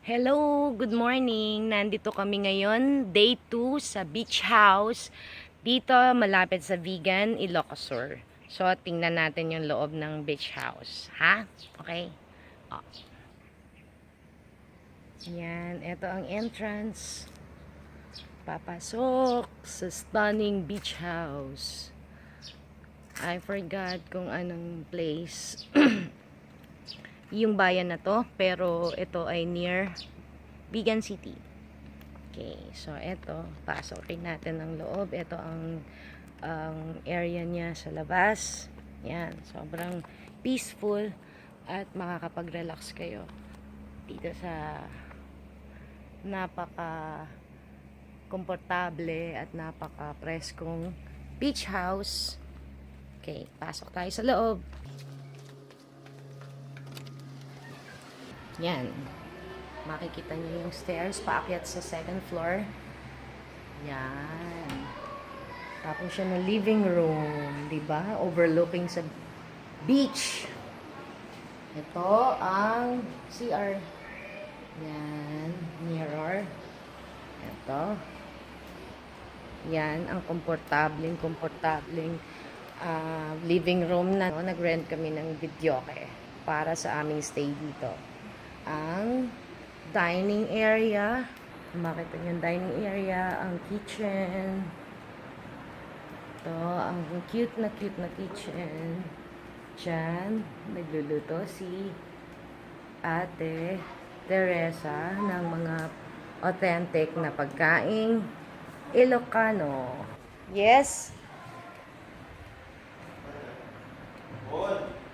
Hello, good morning. Nandito kami ngayon, day 2 sa beach house. Dito, malapit sa Vegan, Ilocosur. So, tingnan natin yung loob ng beach house. Ha? Okay? Oh. Yan, ito ang entrance. Papasok sa stunning beach house. I forgot kung anong place. Yung bayan na to, pero ito ay near Vegan City. Okay, so ito, pasokin natin ang loob. Ito ang area niya sa labas. Yan, sobrang peaceful at makakapag-relax kayo dito sa napaka komportable at napaka preskong beach house. Okay, pasok tayo sa loob. Yan. Makikita niyo yung stairs paakyat sa second floor. Yan. Tapos siya ng living room, 'di ba? Overlooking sa beach. Ito ang CR. Yan, mirror. Ito. Yan ang komportableng living room na nag-rent kami ng videoke para sa aming stay dito. Ang dining area, makita niyo yung dining area, ang kitchen. Ito, ang cute na kitchen. Diyan, nagluluto si Ate Teresa ng mga authentic na pagkaing Ilocano. Yes?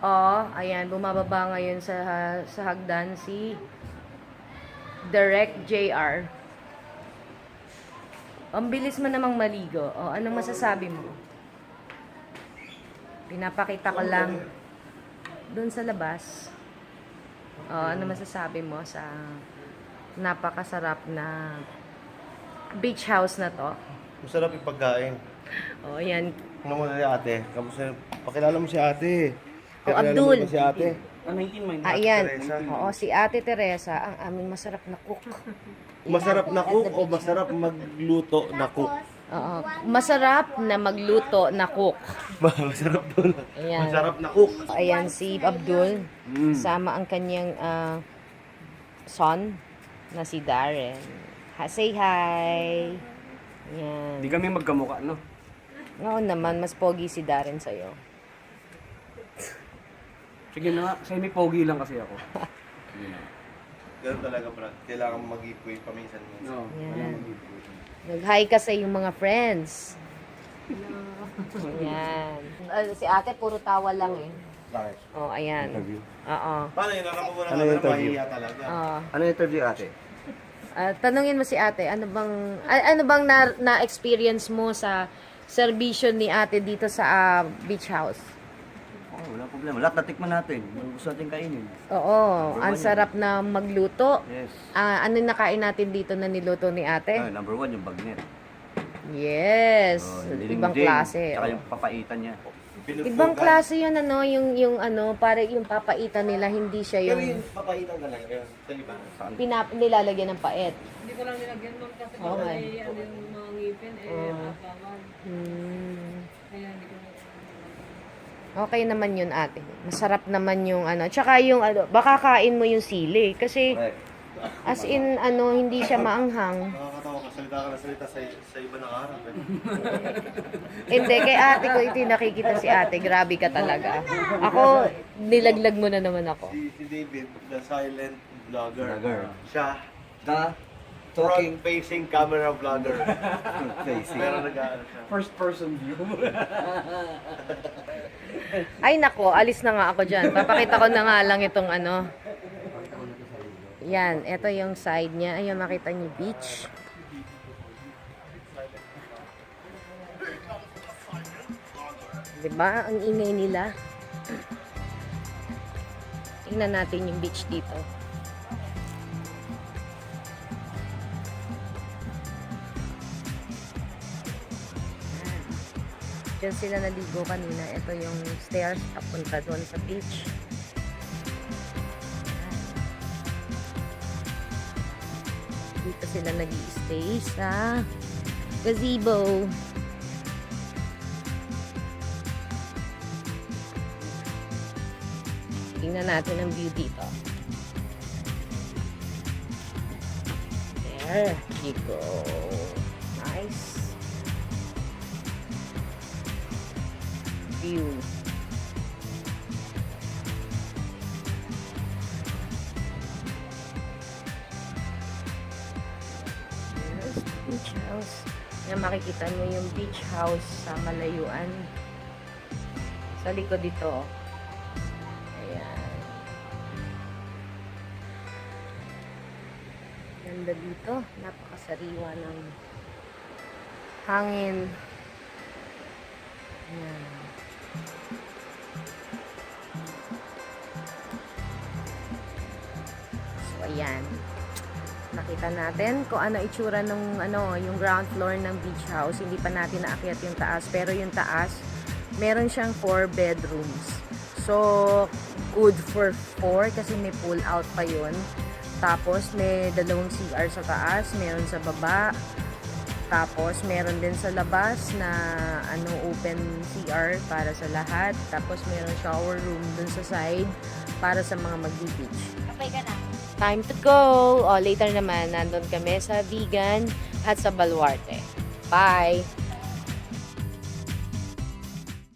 Oh, ayan, bumababa ngayon sa hagdan si Direct JR. Ang bilis mo namang maligo. Oh, anong masasabi mo? Pinapakita ko lang doon sa labas. Oh, ano masasabi mo sa napakasarap na beach house na to? Masarap yung pagkain. Oh, ayan. Ano mo na si ate? Kamusta? Pakilala mo si ate. Oh, Pakilala Abdul. mo si ate. Ayan. Teresa. Oo, si Ate Teresa, ang aming masarap na cook. Masarap na cook o masarap magluto na cook? Oo, masarap na magluto na cook. Masarap doon. Ayan. Masarap na cook. Ayan si Abdul, sama ang kanyang son na si Darren. Say hi. Ayan. Hindi kami magkamukha, no? Oo naman, mas pogi si Darren sa'yo. Sige na nga, semi-pogi lang kasi ako. Ganun talaga, Brad. Kailangan mag-ipoy paminsan-minsan. No. Ayan. Nag-hi ka sa iyong mga friends. Ayan. Si ate, puro tawa lang eh. Bakit? Oh, ayan. Oo. Paano yun? Alam ko muna Ano yung interview? mahihiya talaga. Oo. Ano interview ate? Tanungin mo si ate, ano bang na-experience mo sa serbisyo ni ate dito sa beach house? Oh, wala problema. Lahat natikman natin. Yung gusto natin kainin. Oo, ang sarap na magluto. Yes. Ano nakain natin dito na niluto ni ate? Number 1, yung bagnet. Yes, Yung ibang lingding, klase. Tsaka Oh. yung papaitan niya. Ibang klase yun, ano, yung ano, para yung papaitan nila, hindi siya Pero yung yung papaitan talaga yun. Sa iba. Saan? nilalagyan ng paet. Hindi ko lang nilagyan nun kasi Oo nga. ano yung mga ngipin bawal. Hmm. Kaya hindi ko Okay naman yun ate. Masarap naman yung ano. Tsaka yung ano, baka kain mo yung sili. Kasi Correct. as in ano, hindi siya maanghang. Nakakatawa ka. Salita ka na salita sa iba ng harap. Eh. Hindi, kay ate ko ito yung nakikita si ate. Grabe ka talaga. Ako, nilaglag mo na naman ako. Si David, the silent vlogger. Vlogger. Siya, The talking front-facing camera vlogger. facing. Pero nag-ano siya. First person view. Ay nako, alis na nga ako dyan. Papakita ko na nga lang itong ano. Yan, ito yung side niya. Ayun, makita niyo beach. Diba? Ang ingay nila. Tingnan natin yung beach dito. Diyan sila naligo kanina. Ito yung stairs papunta doon sa beach. Dito sila nag-i-stay sa gazebo. Tingnan natin ang view dito. There you go. Nice view. Here's the beach house. Yan, makikita mo yung beach house sa malayuan. Sa likod dito. Ayan. Ganda dito. Napakasariwa ng hangin. Ayan. So, ayan. Nakita natin kung ano itsura ng yung ground floor ng beach house. Hindi pa natin naakyat yung taas. Pero yung taas, meron siyang 4 bedrooms. So, good for 4 kasi may pull out pa yun. Tapos, may 2 CR sa taas, meron sa baba. Tapos, meron din sa labas na open CR para sa lahat. Tapos, meron shower room dun sa side para sa mga mag-beach. Kapay ka na. Time to go! O, later naman, nandun kami sa Vegan at sa Baluarte. Bye!